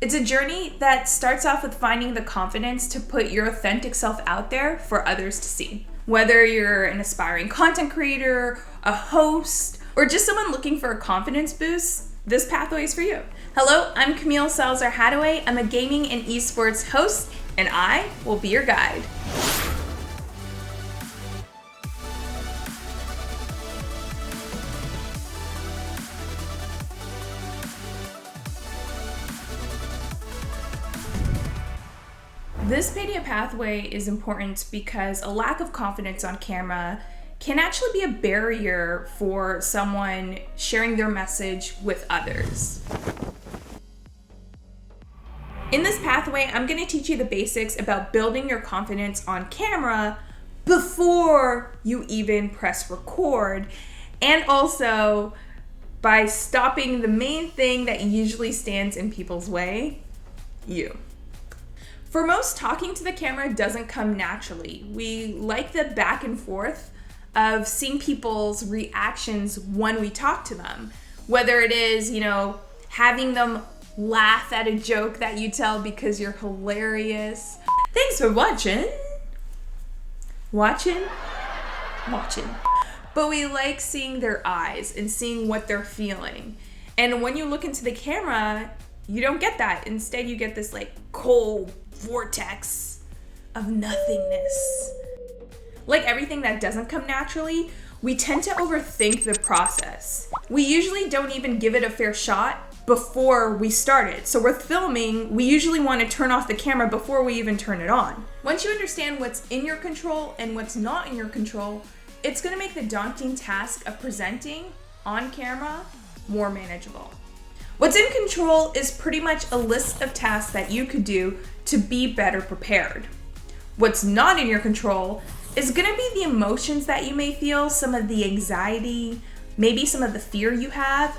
It's a journey that starts off with finding the confidence to put your authentic self out there for others to see. Whether you're an aspiring content creator, a host, or just someone looking for a confidence boost, this pathway is for you. Hello, I'm Camille Salazar Hadaway. I'm a gaming and esports host, and I will be your guide. This Paidia pathway is important because a lack of confidence on camera can actually be a barrier for someone sharing their message with others. In this pathway, I'm going to teach you the basics about building your confidence on camera before you even press record, and also by stopping the main thing that usually stands in people's way, you. For most, talking to the camera doesn't come naturally. We like the back and forth of seeing people's reactions when we talk to them. Whether it is, having them laugh at a joke that you tell because you're hilarious. Thanks for watching. Watching. But we like seeing their eyes and seeing what they're feeling. And when you look into the camera, you don't get that. Instead, you get this cold vortex of nothingness. Like everything that doesn't come naturally, we tend to overthink the process. We usually don't even give it a fair shot before we start it. So we're filming, we usually want to turn off the camera before we even turn it on. Once you understand what's in your control and what's not in your control, it's going to make the daunting task of presenting on camera more manageable. What's in control is pretty much a list of tasks that you could do to be better prepared. What's not in your control is going to be the emotions that you may feel, some of the anxiety, maybe some of the fear you have.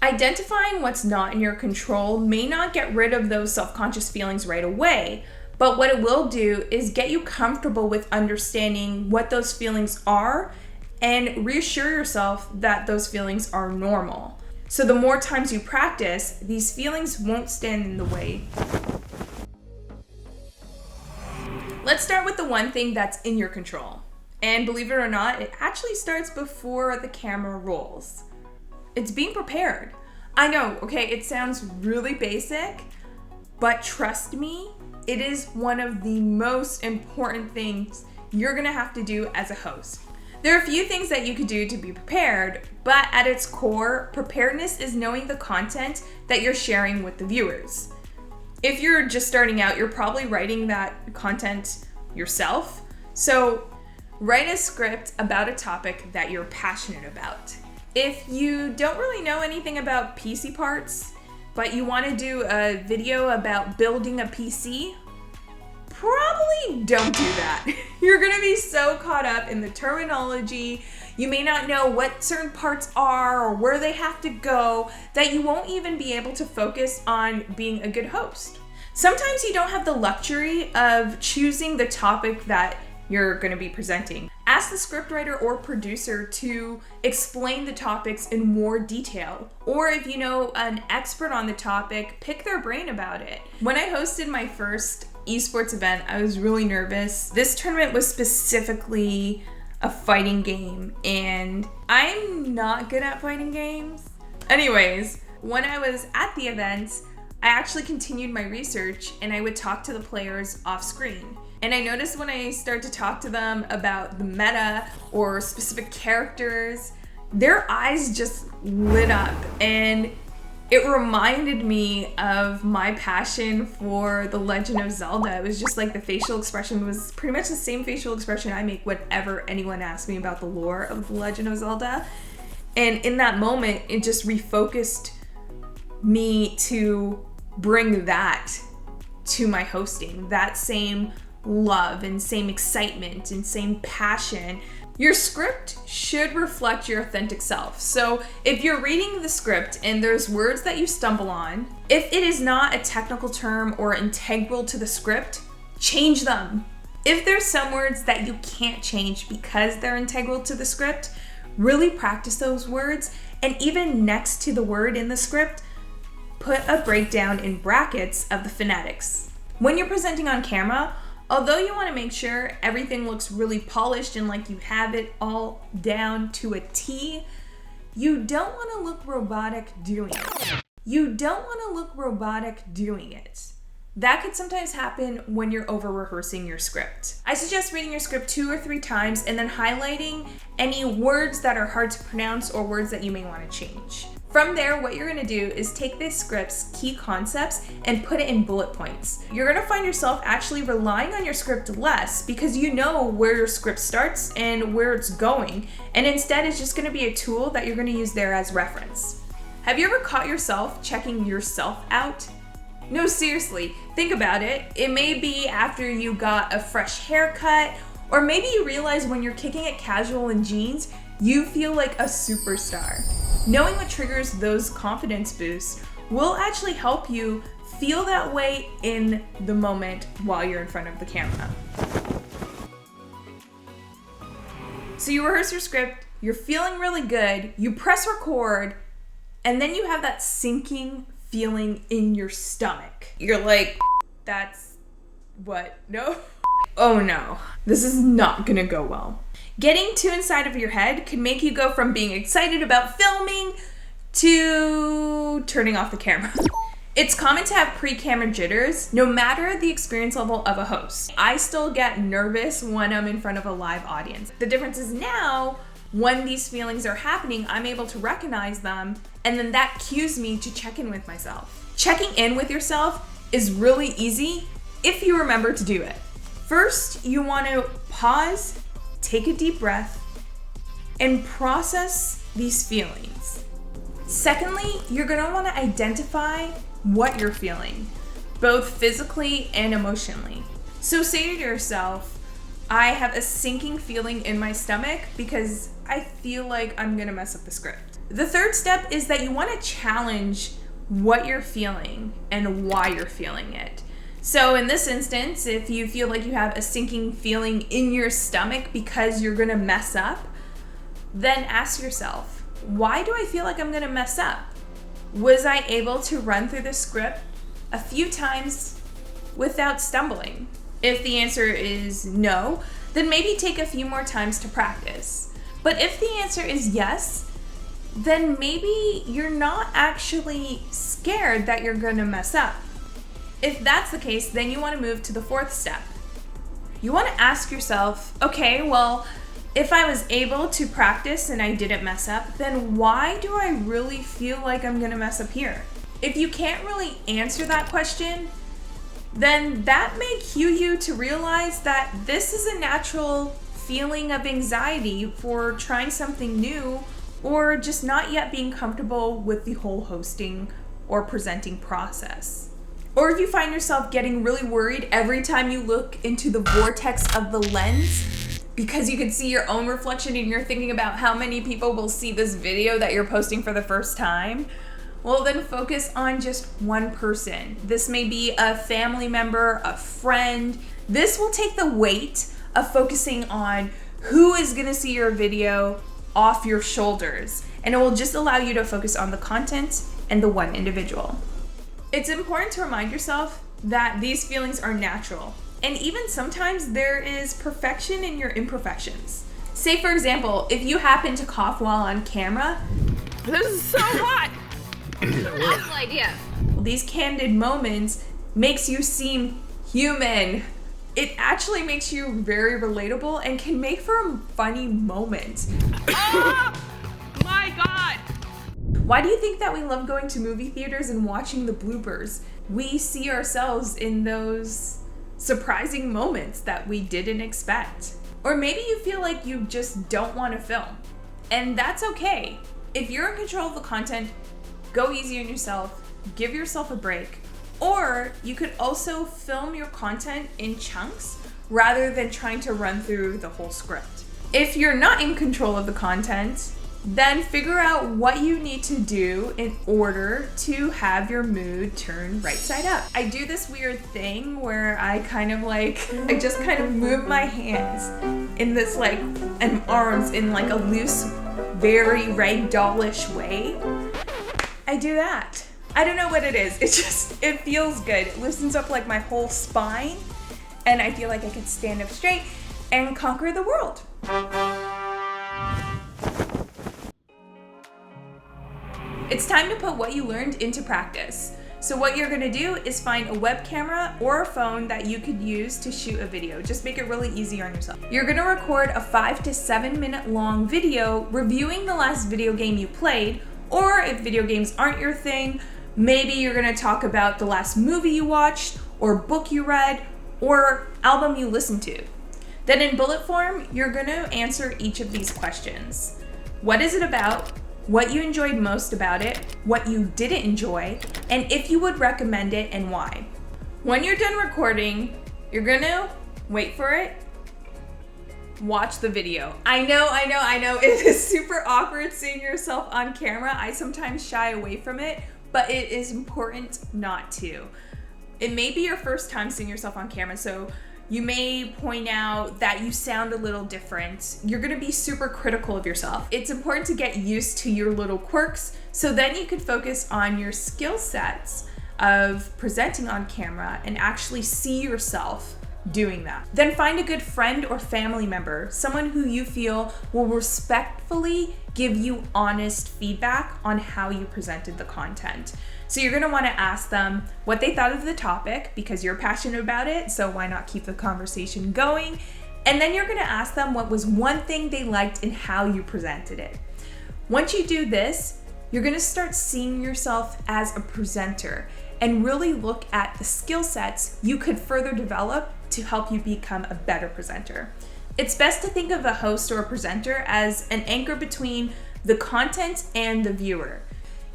Identifying what's not in your control may not get rid of those self-conscious feelings right away, but what it will do is get you comfortable with understanding what those feelings are and reassure yourself that those feelings are normal. So the more times you practice, these feelings won't stand in the way. Let's start with the one thing that's in your control. And believe it or not, it actually starts before the camera rolls. It's being prepared. I know, okay, it sounds really basic, but trust me, it is one of the most important things you're gonna have to do as a host. There are a few things that you could do to be prepared, but at its core, preparedness is knowing the content that you're sharing with the viewers. If you're just starting out, you're probably writing that content yourself. So write a script about a topic that you're passionate about. If you don't really know anything about PC parts, but you want to do a video about building a PC, probably don't do that. You're gonna be so caught up in the terminology, you may not know what certain parts are or where they have to go, that you won't even be able to focus on being a good host. Sometimes you don't have the luxury of choosing the topic that you're gonna be presenting. Ask the scriptwriter or producer to explain the topics in more detail. Or if you know an expert on the topic, pick their brain about it. When I hosted my first esports event, I was really nervous. This tournament was specifically a fighting game, and I'm not good at fighting games. Anyways, when I was at the event, I actually continued my research and I would talk to the players off screen. And I noticed when I start to talk to them about the meta or specific characters, their eyes just lit up, and it reminded me of my passion for The Legend of Zelda. It was just like the facial expression was pretty much the same facial expression I make whenever anyone asks me about the lore of The Legend of Zelda. And in that moment, it just refocused me to bring that to my hosting, that same love and same excitement and same passion. Your script should reflect your authentic self. So if you're reading the script and there's words that you stumble on, if it is not a technical term or integral to the script, change them. If there's some words that you can't change because they're integral to the script, really practice those words. And even next to the word in the script, put a breakdown in brackets of the phonetics. When you're presenting on camera, although you want to make sure everything looks really polished and like you have it all down to a T, you don't want to look robotic doing it. That could sometimes happen when you're over-rehearsing your script. I suggest reading your script 2 or 3 times and then highlighting any words that are hard to pronounce or words that you may want to change. From there, what you're gonna do is take this script's key concepts and put it in bullet points. You're gonna find yourself actually relying on your script less because you know where your script starts and where it's going, and instead it's just gonna be a tool that you're gonna use there as reference. Have you ever caught yourself checking yourself out? No, seriously, think about it. It may be after you got a fresh haircut, or maybe you realize when you're kicking it casual in jeans, you feel like a superstar. Knowing what triggers those confidence boosts will actually help you feel that way in the moment while you're in front of the camera. So you rehearse your script, you're feeling really good, you press record, and then you have that sinking feeling in your stomach. You're like, that's what? No? Oh no, this is not gonna go well. Getting too inside of your head can make you go from being excited about filming to turning off the camera. It's common to have pre-camera jitters, no matter the experience level of a host. I still get nervous when I'm in front of a live audience. The difference is now, when these feelings are happening, I'm able to recognize them, and then that cues me to check in with myself. Checking in with yourself is really easy if you remember to do it. First, you want to pause, take a deep breath, and process these feelings. Secondly, you're going to want to identify what you're feeling, both physically and emotionally. So say to yourself, I have a sinking feeling in my stomach because I feel like I'm going to mess up the script. The third step is that you want to challenge what you're feeling and why you're feeling it. So in this instance, if you feel like you have a sinking feeling in your stomach because you're gonna mess up, then ask yourself, why do I feel like I'm gonna mess up? Was I able to run through the script a few times without stumbling? If the answer is no, then maybe take a few more times to practice. But if the answer is yes, then maybe you're not actually scared that you're gonna mess up. If that's the case, then you want to move to the fourth step. You want to ask yourself, okay, well, if I was able to practice and I didn't mess up, then why do I really feel like I'm going to mess up here? If you can't really answer that question, then that may cue you to realize that this is a natural feeling of anxiety for trying something new or just not yet being comfortable with the whole hosting or presenting process. Or if you find yourself getting really worried every time you look into the vortex of the lens because you can see your own reflection and you're thinking about how many people will see this video that you're posting for the first time, well, then focus on just one person. This may be a family member, a friend. This will take the weight of focusing on who is gonna see your video off your shoulders, and it will just allow you to focus on the content and the one individual. It's important to remind yourself that these feelings are natural, and even sometimes there is perfection in your imperfections. Say, for example, if you happen to cough while on camera. This is so hot! Awful idea. These candid moments makes you seem human. It actually makes you very relatable and can make for a funny moment. Oh my God! Why do you think that we love going to movie theaters and watching the bloopers? We see ourselves in those surprising moments that we didn't expect. Or maybe you feel like you just don't want to film, and that's okay. If you're in control of the content, go easy on yourself, give yourself a break. Or you could also film your content in chunks rather than trying to run through the whole script. If you're not in control of the content, then figure out what you need to do in order to have your mood turn right side up. I do this weird thing where I just kind of move my hands in this and arms in a loose, very ragdollish way. I do that. I don't know what it is. It feels good. It loosens up like my whole spine, and I feel like I could stand up straight and conquer the world. It's time to put what you learned into practice. So what you're gonna do is find a web camera or a phone that you could use to shoot a video. Just make it really easy on yourself. You're gonna record a 5 to 7 minute long video reviewing the last video game you played, or if video games aren't your thing, maybe you're gonna talk about the last movie you watched, or book you read, or album you listened to. Then in bullet form, you're gonna answer each of these questions. What is it about? What you enjoyed most about it, what you didn't enjoy, and if you would recommend it and why. When you're done recording, you're gonna wait for it, watch the video. I know, it is super awkward seeing yourself on camera. I sometimes shy away from it, but it is important not to. It may be your first time seeing yourself on camera, so you may point out that you sound a little different. You're gonna be super critical of yourself. It's important to get used to your little quirks, so then you could focus on your skill sets of presenting on camera and actually see yourself doing that. Then find a good friend or family member, someone who you feel will respectfully give you honest feedback on how you presented the content. So you're gonna wanna ask them what they thought of the topic because you're passionate about it, so why not keep the conversation going? And then you're gonna ask them what was one thing they liked in how you presented it. Once you do this, you're gonna start seeing yourself as a presenter and really look at the skill sets you could further develop to help you become a better presenter. It's best to think of a host or a presenter as an anchor between the content and the viewer.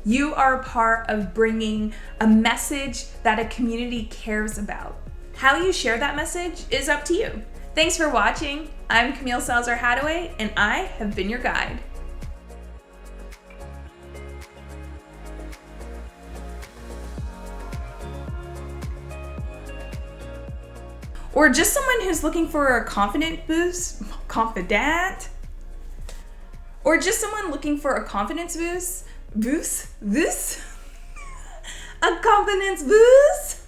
You are a part of bringing a message that a community cares about. How you share that message is up to you. Thanks for watching. I'm Camille Salazar Hadaway, and I have been your guide. Or just someone who's looking for a confidence boost? Or just someone looking for a confidence boost? A confidence boost?